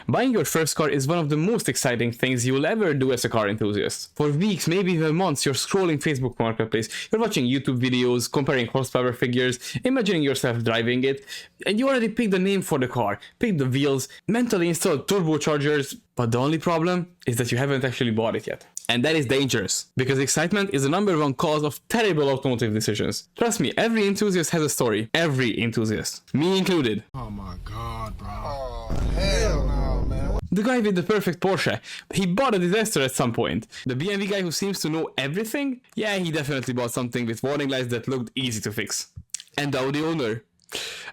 Buying your first car is one of the most exciting things you'll ever do as a car enthusiast. For weeks, maybe even months, you're scrolling Facebook Marketplace, you're watching YouTube videos, comparing horsepower figures, imagining yourself driving it, and you already picked the name for the car, picked the wheels, mentally installed turbochargers, but the only problem is that you haven't actually bought it yet. And that is dangerous, because excitement is the #1 cause of terrible automotive decisions. Trust me, every enthusiast has a story. Every enthusiast. Me included. Oh my god, bro. Oh, hell no, man. The guy with the perfect Porsche, he bought a disaster at some point. The BMW guy who seems to know everything? Yeah, he definitely bought something with warning lights that looked easy to fix. And the Audi owner?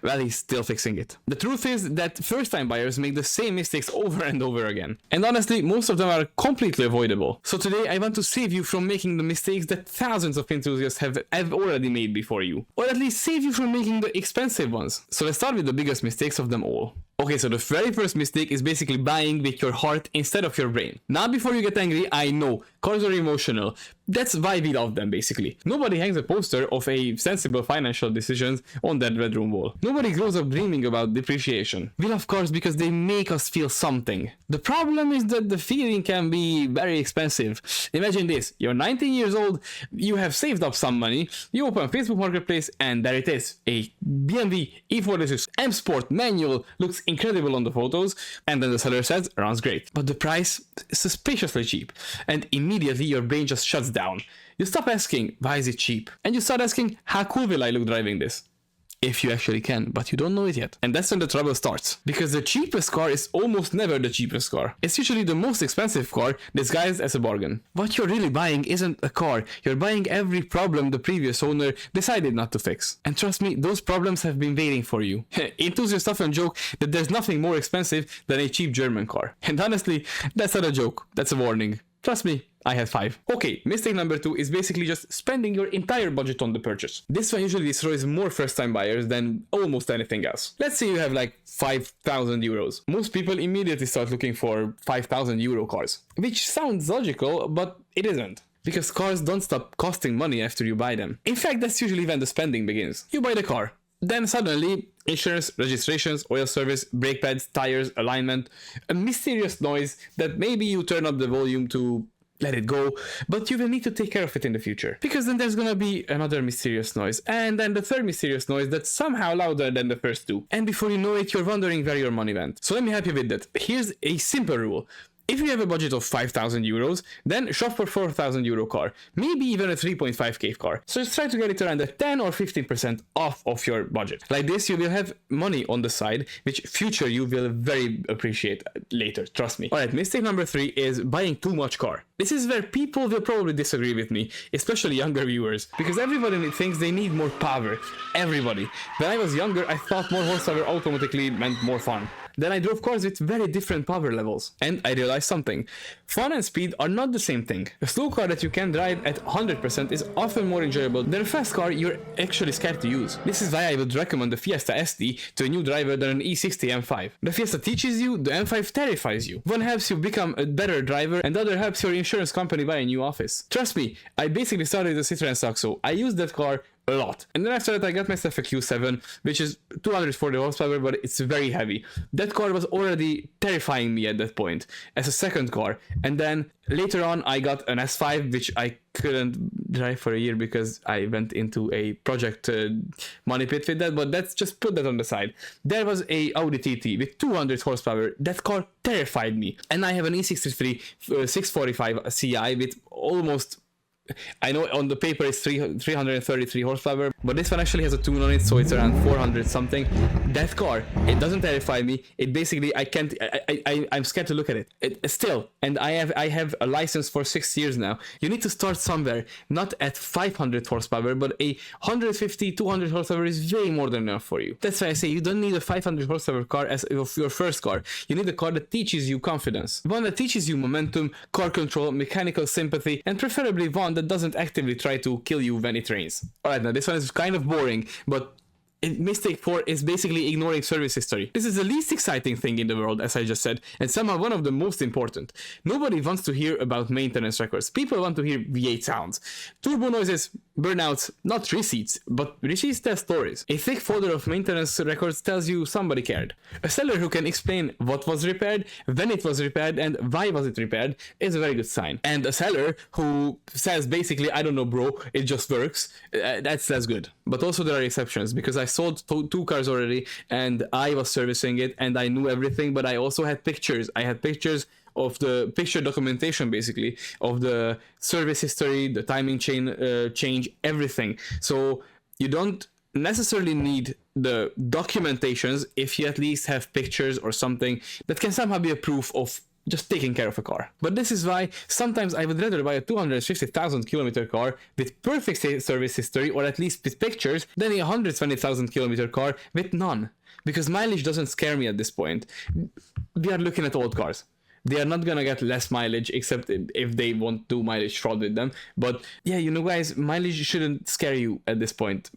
Well, he's still fixing it. The truth is that first-time buyers make the same mistakes over and over again. And honestly, most of them are completely avoidable. So today, I want to save you from making the mistakes that thousands of enthusiasts have already made before you. Or at least save you from making the expensive ones. So let's start with the biggest mistakes of them all. Okay, so the very first mistake is basically buying with your heart instead of your brain. Now, before you get angry, I know, cars are emotional. That's why we love them, basically. Nobody hangs a poster of a sensible financial decisions on that bedroom wall. Nobody grows up dreaming about depreciation. We love cars because they make us feel something. The problem is that the feeling can be very expensive. Imagine this, you're 19 years old, you have saved up some money, you open Facebook Marketplace, and there it is. A BMW E46 M Sport manual, looks incredible on the photos, and then the seller says, runs great. But the price is suspiciously cheap, and immediately your brain just shuts down. You stop asking, why is it cheap? And you start asking, how cool will I look driving this? If you actually can, but you don't know it yet. And that's when the trouble starts. Because the cheapest car is almost never the cheapest car. It's usually the most expensive car disguised as a bargain. What you're really buying isn't a car. You're buying every problem the previous owner decided not to fix. And trust me, those problems have been waiting for you. Enthusiasts often joke that there's nothing more expensive than a cheap German car. And honestly, that's not a joke. That's a warning. Trust me, I had 5. Okay, mistake #2 is basically just spending your entire budget on the purchase. This one usually destroys more first-time buyers than almost anything else. Let's say you have like 5,000 euros. Most people immediately start looking for 5,000 euro cars, which sounds logical, but it isn't. Because cars don't stop costing money after you buy them. In fact, that's usually when the spending begins. You buy the car. Then suddenly, insurance, registrations, oil service, brake pads, tires, alignment, a mysterious noise that maybe you turn up the volume to let it go, but you will need to take care of it in the future. Because then there's gonna be another mysterious noise, and then the third mysterious noise that's somehow louder than the first two. And before you know it, you're wondering where your money went. So let me help you with that. Here's a simple rule. If you have a budget of 5,000 euros, then shop for 4,000 euro car, maybe even a 3.5k car. So just try to get it around the 10 or 15% off of your budget. Like this, you will have money on the side, which future you will very appreciate later, trust me. Alright, mistake #3 is buying too much car. This is where people will probably disagree with me, especially younger viewers, because everybody thinks they need more power. Everybody. When I was younger, I thought more horsepower automatically meant more fun. Then I drove cars with very different power levels, and I realized something. Fun and speed are not the same thing. A slow car that you can drive at 100% is often more enjoyable than a fast car you're actually scared to use. This is why I would recommend the Fiesta ST to a new driver than an E60 M5. The Fiesta teaches you, the M5 terrifies you. One helps you become a better driver, and the other helps your insurance company buy a new office. Trust me, I basically started with a Citroen Saxo. I used that car a lot. And then after that, I got myself a Q7, which is 240 horsepower, but it's very heavy. That car was already terrifying me at that point as a second car. And then later on, I got an S5, which I couldn't drive for a year because I went into a project money pit with that, but let's just put that on the side. There was a Audi TT with 200 horsepower. That car terrified me. And I have an E63 645 Ci with almost, I know on the paper it's 333 horsepower, but this one actually has a tune on it, so it's around 400 something. That car, it doesn't terrify me. It basically, I'm scared to look at it. Still, and I have a license for 6 years now. You need to start somewhere, not at 500 horsepower, but a 150, 200 horsepower is way more than enough for you. That's why I say you don't need a 500 horsepower car as your first car. You need a car that teaches you confidence. One that teaches you momentum, car control, mechanical sympathy, and preferably one that doesn't actively try to kill you when it rains. Alright, now this one is kind of boring, but Mistake 4 is basically ignoring service history. This is the least exciting thing in the world, as I just said, and somehow one of the most important. Nobody wants to hear about maintenance records. People want to hear V8 sounds. Turbo noises, burnouts, not receipts, but receipts tell stories. A thick folder of maintenance records tells you somebody cared. A seller who can explain what was repaired, when it was repaired, and why was it repaired is a very good sign. And a seller who says basically, I don't know bro, it just works, that's good. But also there are exceptions, because I sold two cars already and I was servicing it and I knew everything, but I also had pictures. I had pictures of the picture documentation, basically, of the service history, the timing change, everything. So you don't necessarily need the documentations if you at least have pictures or something that can somehow be a proof of just taking care of a car. But this is why sometimes I would rather buy a 250,000 kilometer car with perfect service history, or at least with pictures, than a 120,000 kilometer car with none. Because mileage doesn't scare me at this point. We are looking at old cars. They are not gonna get less mileage, except if they want to mileage fraud with them. But yeah, you know guys, mileage shouldn't scare you at this point.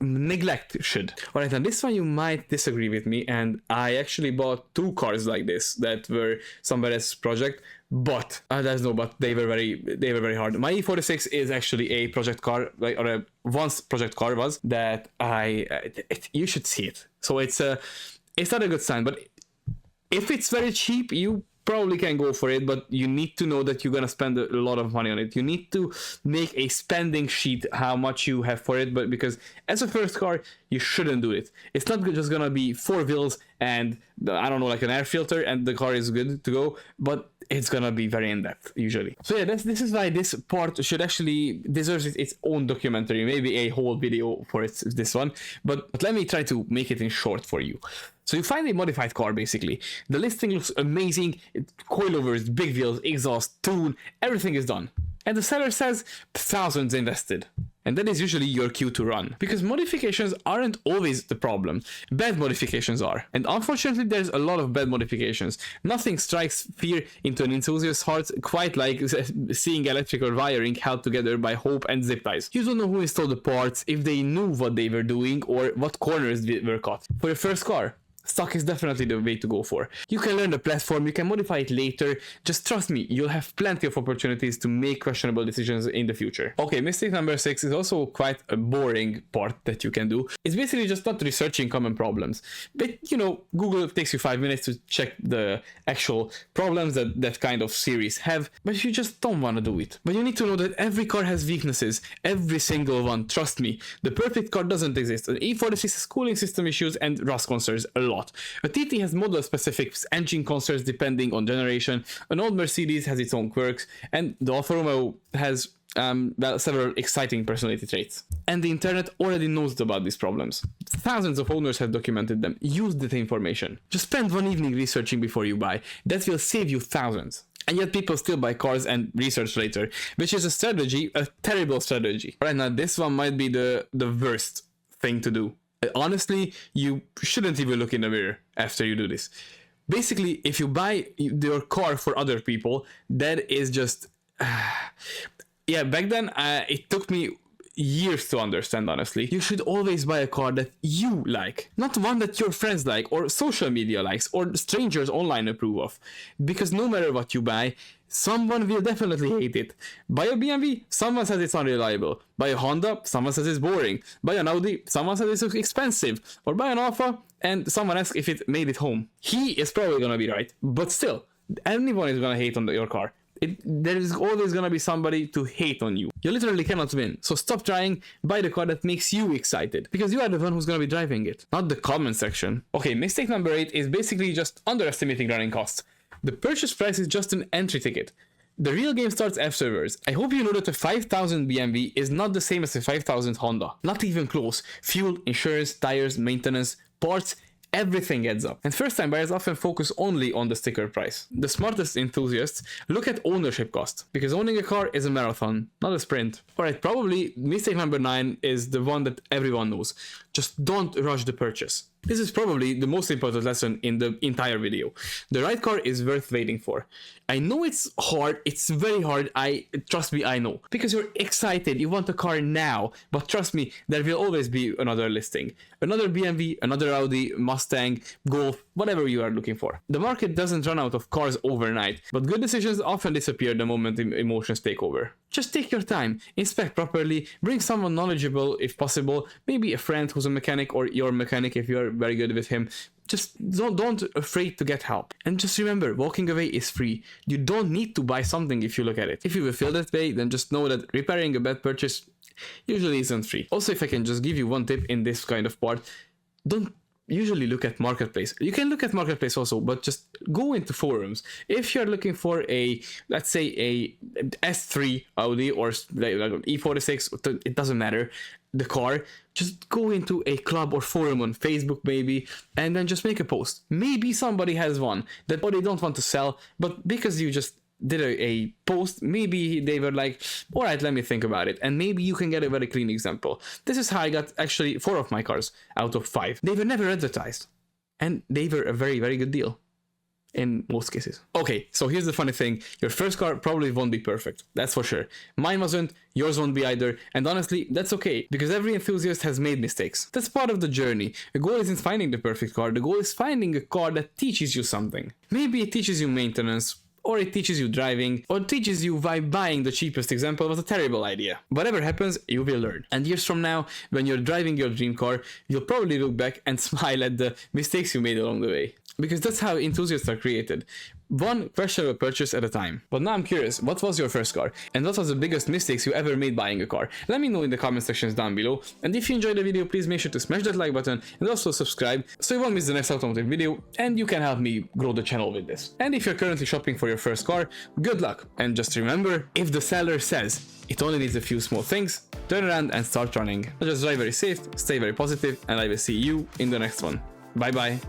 Neglect should. Alright, now this one you might disagree with me, and I actually bought two cars like this that were somebody else's project, but there's no but, they were very hard. My E46 is actually a project car, like, or a once project car was, that you should see it. So it's not a good sign, but if it's very cheap, you probably can go for it, but you need to know that you're gonna spend a lot of money on it. You need to make a spending sheet how much you have for it, but because as a first car, you shouldn't do it. It's not just gonna be 4 wheels and I don't know, like an air filter, and the car is good to go, but it's gonna be very in-depth usually. So yeah, this is why this part should actually deserves its own documentary, maybe a whole video for this one, but let me try to make it in short for you. So you find a modified car, basically. The listing looks amazing, coilovers, big wheels, exhaust, tune, everything is done. And the seller says thousands invested. And that is usually your cue to run. Because modifications aren't always the problem. Bad modifications are. And unfortunately there's a lot of bad modifications. Nothing strikes fear into an enthusiast's heart quite like seeing electrical wiring held together by hope and zip ties. You don't know who installed the parts, if they knew what they were doing, or what corners were cut. For your first car, stock is definitely the way to go for. You can learn the platform, you can modify it later. Just trust me, you'll have plenty of opportunities to make questionable decisions in the future. Okay, mistake number 6 is also quite a boring part that you can do. It's basically just not researching common problems. But you know, Google takes you 5 minutes to check the actual problems that kind of series have, but you just don't want to do it. But you need to know that every car has weaknesses, every single one. Trust me, the perfect car doesn't exist. An E46 has cooling system issues and rust concerns a lot. A TT has model-specific engine concerns depending on generation, an old Mercedes has its own quirks, and the Alfa Romeo has several exciting personality traits. And the internet already knows about these problems. Thousands of owners have documented them. Use that information. Just spend one evening researching before you buy. That will save you thousands. And yet people still buy cars and research later, which is a terrible strategy. Right now, this one might be the worst thing to do. Honestly, you shouldn't even look in the mirror after you do this. Basically, if you buy your car for other people, that is just... yeah, back then, it took me years to understand, honestly. You should always buy a car that you like, not one that your friends like, or social media likes, or strangers online approve of. Because no matter what you buy, someone will definitely hate it. Buy a BMW, someone says it's unreliable. Buy a Honda, someone says it's boring. Buy an Audi, someone says it's expensive. Or buy an Alfa, and someone asks if it made it home. He is probably gonna be right, but still, anyone is gonna hate on your car. There is always gonna be somebody to hate on you. You literally cannot win. So stop trying, buy the car that makes you excited. Because you are the one who's gonna be driving it, not the comment section. Okay, mistake number 8 is basically just underestimating running costs. The purchase price is just an entry ticket. The real game starts afterwards. I hope you know that a 5,000 BMW is not the same as a 5,000 Honda. Not even close. Fuel, insurance, tires, maintenance, parts, everything adds up. And first time buyers often focus only on the sticker price. The smartest enthusiasts look at ownership cost, because owning a car is a marathon, not a sprint. Alright, probably mistake number 9 is the one that everyone knows. Just don't rush the purchase. This is probably the most important lesson in the entire video. The right car is worth waiting for. I know it's hard, it's very hard, trust me, I know. Because you're excited, you want a car now, but trust me, there will always be another listing. Another BMW, another Audi, Mustang, Golf, whatever you are looking for. The market doesn't run out of cars overnight, but good decisions often disappear the moment emotions take over. Just take your time, inspect properly, bring someone knowledgeable if possible, maybe a friend who's a mechanic or your mechanic if you're very good with him. Just don't afraid to get help. And just remember, walking away is free. You don't need to buy something if you look at it. If you will feel that way, then just know that repairing a bad purchase usually isn't free. Also, if I can just give you one tip in this kind of part, don't usually look at marketplace. You can look at marketplace also, but just go into forums. If you're looking for a, let's say a S3 Audi or like E46, it doesn't matter, the car, just go into a club or forum on Facebook maybe, and then just make a post. Maybe somebody has one that they don't want to sell, but because you just did a post, maybe they were like, all right, let me think about it, and maybe you can get a very clean example. This is how I got actually 4 of my cars out of 5. They were never advertised, and they were a very, very good deal in most cases. Okay, so here's the funny thing. Your first car probably won't be perfect, that's for sure. Mine wasn't, yours won't be either, and honestly, that's okay, because every enthusiast has made mistakes. That's part of the journey. The goal isn't finding the perfect car, the goal is finding a car that teaches you something. Maybe it teaches you maintenance, or it teaches you driving, or teaches you why buying the cheapest example was a terrible idea. Whatever happens, you will learn. And years from now, when you're driving your dream car, you'll probably look back and smile at the mistakes you made along the way. Because that's how enthusiasts are created. One questionable purchase at a time. But now I'm curious, what was your first car? And what was the biggest mistakes you ever made buying a car? Let me know in the comment sections down below. And if you enjoyed the video, please make sure to smash that like button and also subscribe so you won't miss the next automotive video and you can help me grow the channel with this. And if you're currently shopping for your first car, good luck. And just remember, if the seller says it only needs a few small things, turn around and start running. Just drive very safe, stay very positive, and I will see you in the next one. Bye bye.